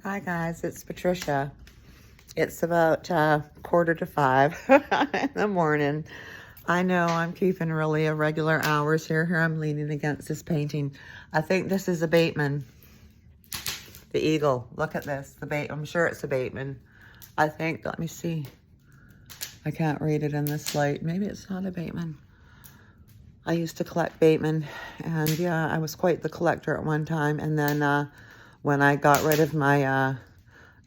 Hi guys, it's Patricia. It's about 4:45 in the morning. I know I'm keeping really irregular hours here. Here I'm leaning against this painting. I think this is a Bateman. The eagle. Look at this. I'm sure it's a Bateman. I think, let me see. I can't read it in this light. Maybe it's not a Bateman. I used to collect Bateman, and yeah, I was quite the collector at one time. And then when I got rid of my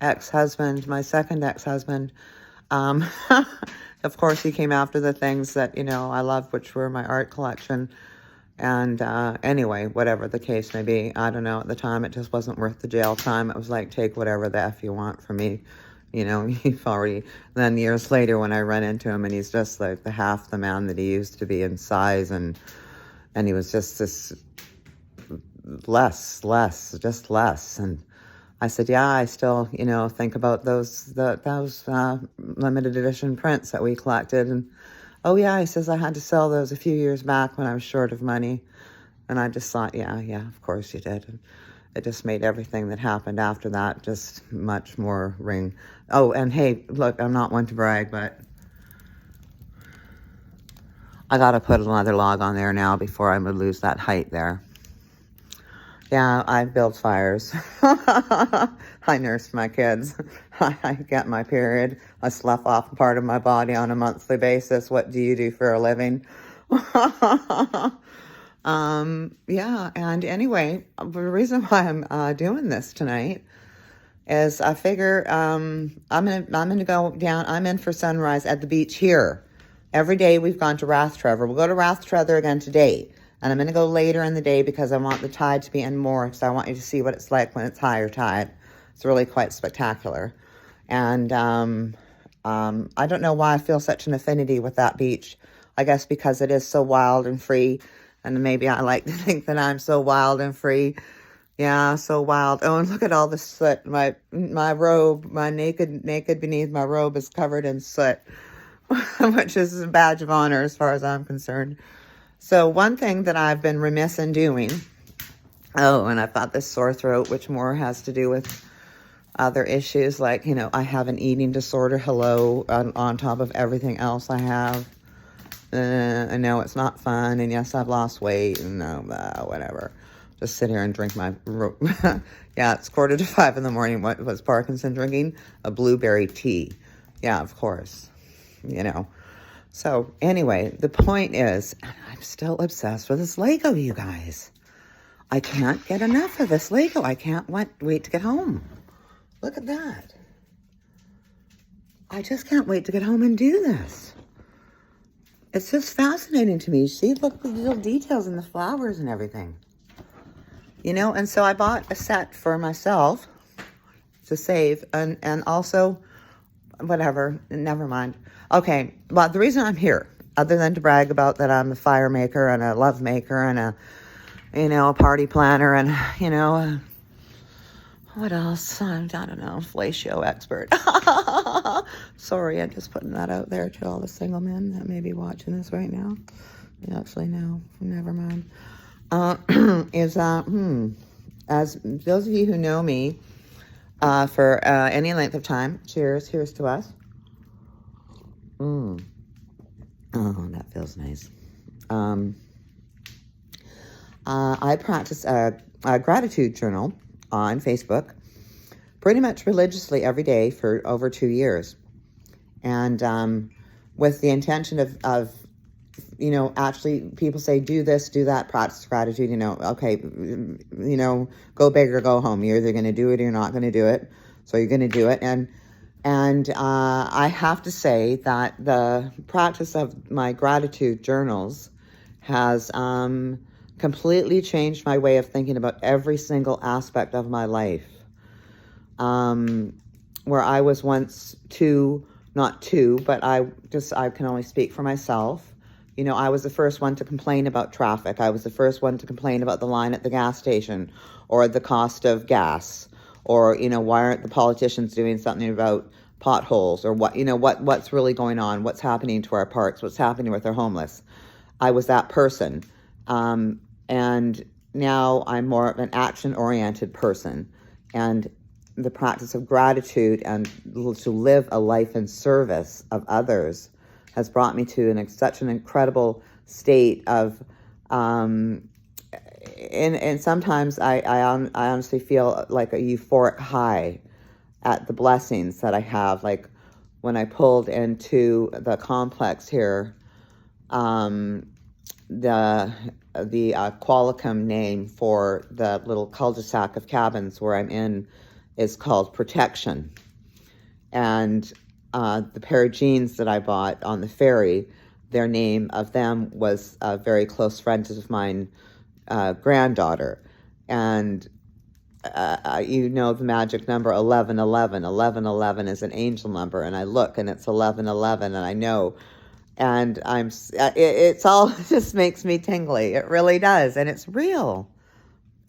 ex-husband, my second ex-husband, of course he came after the things that, you know, I loved, which were my art collection. And anyway, whatever the case may be, I don't know, at the time it just wasn't worth the jail time. It was like, take whatever the F you want from me. You know, you've already, then years later when I run into him and he's just like the half the man that he used to be in size, and he was just this less. And I said, yeah, I still, you know, think about those limited edition prints that we collected. And oh yeah, he says, I had to sell those a few years back when I was short of money. And I just thought, yeah, of course you did. And it just made everything that happened after that just much more ring. Oh, and hey, look, I'm not one to brag, but I got to put another log on there now before I would lose that height there. Yeah, I build fires. I nurse my kids. I get my period. I slough off part of my body on a monthly basis. What do you do for a living? Yeah, and anyway, the reason why I'm doing this tonight is I figure I'm gonna go down. I'm in for sunrise at the beach here. Every day we've gone to Rathtrevor. We'll go to Rathtrevor again today. And I'm going to go later in the day because I want the tide to be in more, because I want you to see what it's like when it's higher tide. It's really quite spectacular. And I don't know why I feel such an affinity with that beach. I guess because it is so wild and free. And maybe I like to think that I'm so wild and free. Yeah, so wild. Oh, and look at all the soot. My robe, my naked beneath my robe is covered in soot, which is a badge of honor as far as I'm concerned. So one thing that I've been remiss in doing, oh, and I've got this sore throat, which more has to do with other issues, like, you know, I have an eating disorder, hello, on top of everything else I have. I know it's not fun, and yes, I've lost weight, and whatever. Just sit here and drink my, yeah, it's 4:45 in the morning. What was Parkinson drinking? A blueberry tea. Yeah, of course, you know. So anyway, the point is, I'm still obsessed with this Lego, you guys. I can't get enough of this Lego. I can't wait to get home. Look at that. I just can't wait to get home and do this. It's just fascinating to me. See, look at the little details in the flowers and everything. You know, and so I bought a set for myself to save, and also, whatever, never mind. Okay, well, the reason I'm here, other than to brag about that I'm a fire maker and a love maker and a, you know, a party planner and, you know, what else? I don't know, fellatio expert. Sorry, I'm just putting that out there to all the single men that may be watching this right now. Actually, no, never mind. As those of you who know me for any length of time, cheers, here's to us. Oh, that feels nice. I practice a gratitude journal on Facebook pretty much religiously every day for over 2 years. And with the intention of, you know, actually people say, do this, do that, practice gratitude, you know, okay, you know, go big or go home. You're either going to do it or you're not going to do it. So you're going to do it. And I have to say that the practice of my gratitude journals has completely changed my way of thinking about every single aspect of my life. Where I was once not two, but I can only speak for myself. You know, I was the first one to complain about traffic. I was the first one to complain about the line at the gas station or the cost of gas. Or, you know, why aren't the politicians doing something about potholes, or what, you know, what's really going on, what's happening to our parks, what's happening with our homeless. I was that person. And now I'm more of an action-oriented person. And the practice of gratitude and to live a life in service of others has brought me to such an incredible state of, and sometimes I honestly feel like a euphoric high at the blessings that I have. Like when I pulled into the complex here, the Qualicum name for the little cul-de-sac of cabins where I'm in is called Protection. And the pair of jeans that I bought on the ferry, their name of them was a very close friend of mine, granddaughter. And you know the magic number 1111. 1111 is an angel number, and I look and it's 1111, and I know. And it's all just makes me tingly. It really does. And it's real.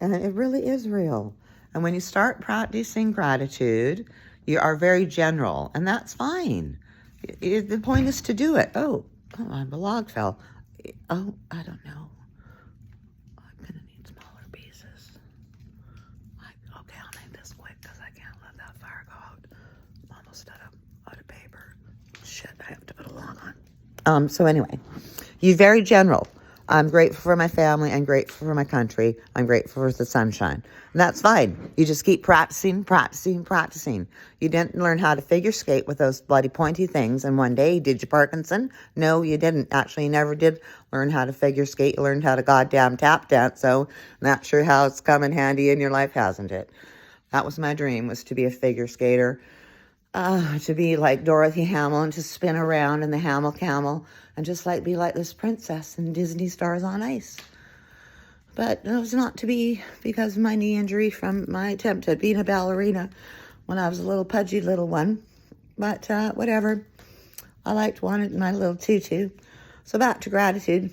And it really is real. And when you start practicing gratitude, you are very general, and that's fine. The point is to do it. Oh, my log fell. Oh, I don't know. I'm going to need smaller pieces. Okay, I'll make this quick because I can't let that fire go out. I'm almost out of paper. Shit, I have to put a log on. So anyway, you're very general. I'm grateful for my family. I'm grateful for my country. I'm grateful for the sunshine. And that's fine. You just keep practicing. You didn't learn how to figure skate with those bloody pointy things in one day, did you, Parkinson? No, you didn't. Actually, you never did learn how to figure skate. You learned how to goddamn tap dance, so not sure how it's come in handy in your life, hasn't it? That was my dream, was to be a figure skater. To be like Dorothy Hamill and to spin around in the Hamill Camel and just be like this princess in Disney Stars on Ice. But it was not to be because of my knee injury from my attempt at being a ballerina when I was a little pudgy little one. But whatever. I wanted my little tutu. So back to gratitude.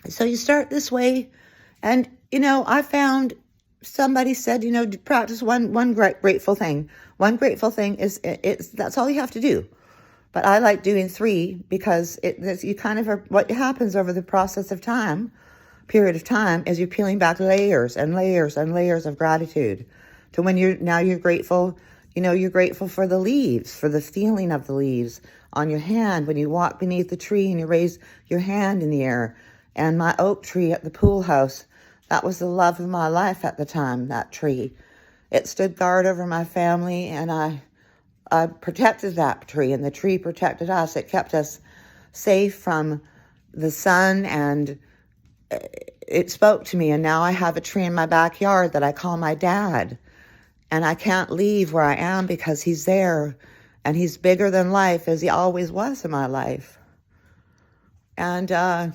So you start this way, and I found somebody said, practice one grateful thing. One grateful thing is that's all you have to do. But I like doing 3 because you kind of are, what happens over the period of time, is you're peeling back layers and layers and layers of gratitude to when you're grateful. You're grateful for the leaves, for the feeling of the leaves on your hand when you walk beneath the tree and you raise your hand in the air. And my oak tree at the pool house, that was the love of my life at the time, that tree. It stood guard over my family, and I protected that tree, and the tree protected us. It kept us safe from the sun, and it spoke to me. And now I have a tree in my backyard that I call my dad. And I can't leave where I am because he's there, and he's bigger than life, as he always was in my life. And I've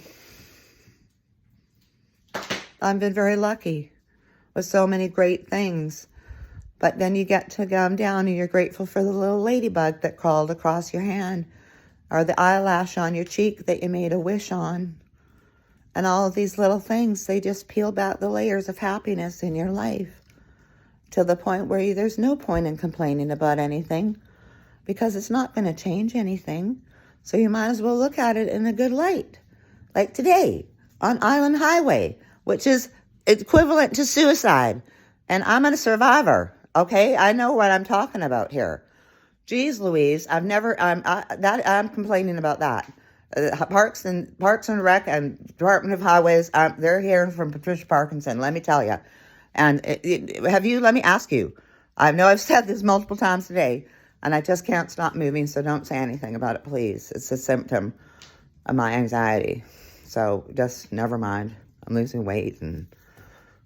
been very lucky with so many great things. But then you get to come down and you're grateful for the little ladybug that crawled across your hand, or the eyelash on your cheek that you made a wish on. And all of these little things, they just peel back the layers of happiness in your life to the point where there's no point in complaining about anything because it's not going to change anything. So you might as well look at it in a good light. Like today on Island Highway, which is equivalent to suicide. And I'm a survivor, okay? I know what I'm talking about here. Geez Louise, I'm complaining about that. Parks and Rec and Department of Highways, they're hearing from Patricia Parkinson, let me tell you. And let me ask you, I know I've said this multiple times today, and I just can't stop moving, so don't say anything about it, please. It's a symptom of my anxiety. So just never mind. I'm losing weight, and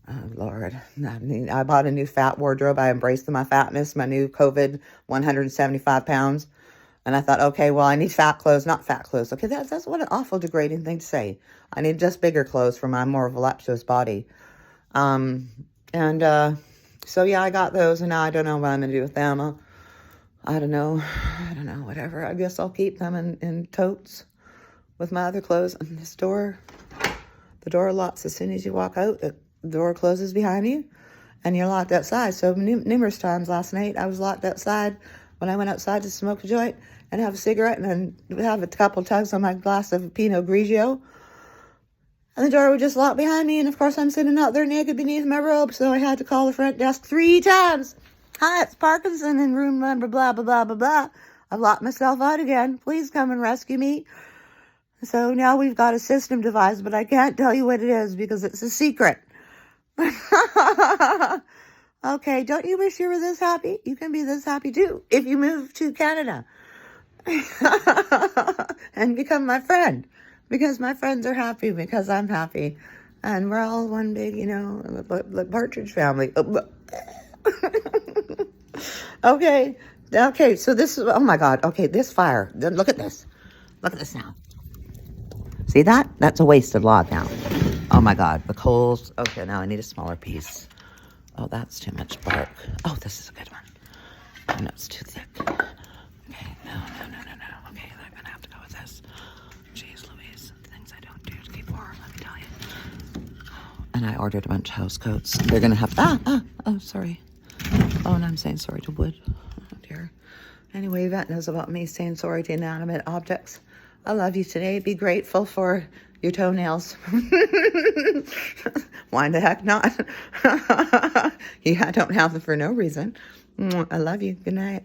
oh, Lord. I bought a new fat wardrobe. I embraced my fatness, my new COVID 175 pounds. And I thought, okay, well, I need fat clothes, not fat clothes. Okay, that's what an awful degrading thing to say. I need just bigger clothes for my more voluptuous body. So, yeah, I got those, and now I don't know what I'm going to do with them. I don't know, whatever. I guess I'll keep them in totes with my other clothes. And this door, the door locks as soon as you walk out. The door closes behind you, and you're locked outside. So numerous times last night, I was locked outside when I went outside to smoke a joint and have a cigarette and then have a couple tugs on my glass of Pinot Grigio. And the door would just lock behind me, and of course I'm sitting out there naked beneath my robe, so I had to call the front desk 3 times. Hi, it's Parkinson in room number blah, blah, blah, blah, blah. I've locked myself out again. Please come and rescue me. So now we've got a system device, but I can't tell you what it is because it's a secret. Okay, don't you wish you were this happy? You can be this happy too if you move to Canada and become my friend, because my friends are happy because I'm happy, and we're all one big, partridge family. Okay, so this is, oh my God, okay, this fire, look at this now. See that? That's a wasted log now. Oh my God, the coals. Okay, now I need a smaller piece. Oh, that's too much bark. Oh, this is a good one. Oh, no, it's too thick. Okay, no. Okay, I'm gonna have to go with this. Jeez Louise, things I don't do to keep warm, let me tell you. And I ordered a bunch of house coats. They're gonna have, oh, sorry. Oh, and I'm saying sorry to wood. Oh, dear. Anyway, Yvette knows about me saying sorry to inanimate objects. I love you today. Be grateful for your toenails. Why the heck not? Yeah, I don't have them for no reason. I love you. Good night.